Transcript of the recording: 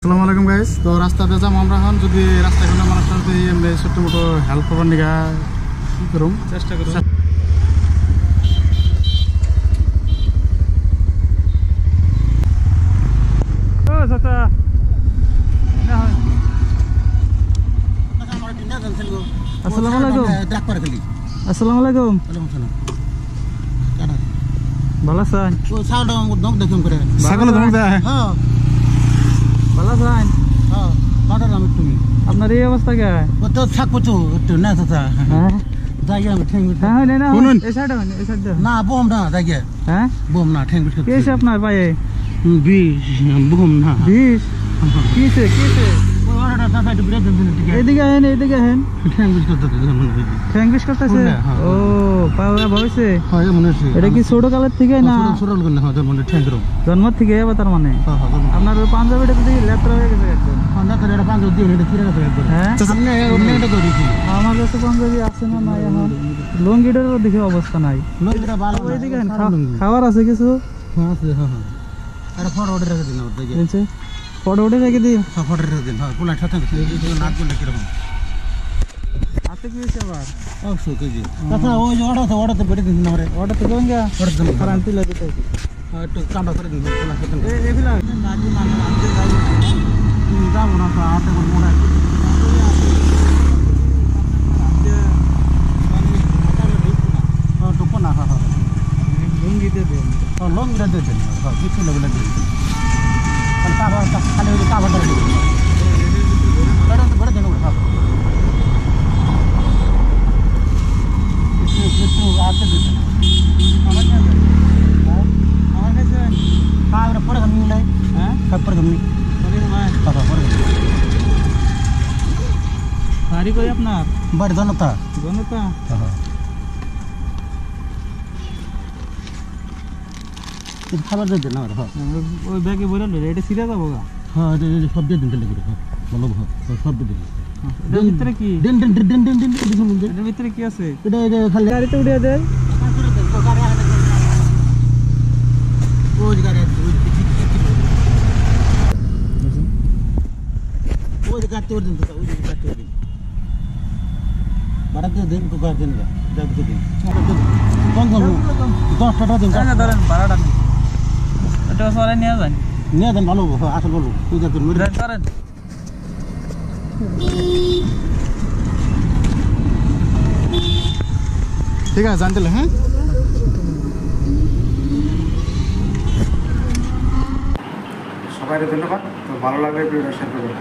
আসসালামু আলাইকুম গাইস। তো রাস্তাতে যাম আমরা এখন, যদি রাস্তা এখন মানুষটা যদি এমনি ছোট্ট মোটো হেল্প করবার নিগা কি করুম চেষ্টা করুম। আসসালামু আলাইকুম। আসসালামু আলাইকুম। ভালো আছেন? ছাগল ধমক দেয়। ভালো আছেন? আপনার এই অবস্থা কে? না বোম না জায়গা হ্যাঁ বোম না ঠ্যাং বিস্কুট কেছে আপনার পায়ে? বিষ বোম না বিষ কিসে কিসে? এদিকে আহেন এদিকে আহেন। ঠ্যাং বিস্কুট ঠ্যাং বিষ করতেছে? ও পাওয়া ভয়ছে? মনে হচ্ছে এটা কি ছোট কালের থেকে না জন্ম থেকে? তার মানে আপনার ওই পাঞ্জাবিটা তো দেখি লেত্রা হয়ে গেছে একদম। হ্যাঁ আমার কাছে পাঞ্জাবি আছে না নাই এখন? লুঙ্গিটারও দেখে অবস্থা নাই। খাবার আছে কিছু? ফটো অর্ডার রেখে দিন ফটো উঠে রেখে দিই। ফটো রেখে দিন নাচ করলে কিরকম হাতে কি হয়েছে আবার? অবশ্যই কেজি আচ্ছা ওই যে অর্ডারতে বেড়ে দিন আমার অর্ডারতে দেবেন গা? অর্ডার আনতে লাগে তো একটু কামটা করে দিন এগুলা যাবো না তো হাতে করে মোড়া ঢুকবো না লুঙ্গিতে দেন লঙ্গিটা দিয়ে দেন কিছু লেগুলো দিয়ে খালি ওই কাবারটা দিয়ে বেড়ে দেন ওটা একটু আগে দিতেন আমার কাছে ওটা পরে গামনি নাই হ্যাঁ পরে গামনি পরে বাড়ি কই আপনার? বাড়ি জনতা জনতা। খাবার দিয়ে দেন আমার ওই ব্যাগে বলে এটা সিরা যাবো গা? হ্যাঁ সব দিয়ে দিন তাহলে করে ভালো সব দিয়ে দিন এটার ভিতরে কি? দেন এটার ভিতরে কি আছে? এটা খালি গাড়িতে উঠিয়ে দেয়। কাটতে দিন কাটতে দিন বাড়াতে দিন কুকার দিন দিন কম 10 টাকা দিন ধরেন ভাড়াটা নেই এটা সরাই নিয়ে যান নিয়ে দেন ভালো আসল ভালো তুই যাচ্ছেন করেন। ঠিক আছে জানতে হ্যাঁ। সবাইকে ধন্যবাদ। তো ভালো লাগলে ভিডিওটা শেয়ার করবেন।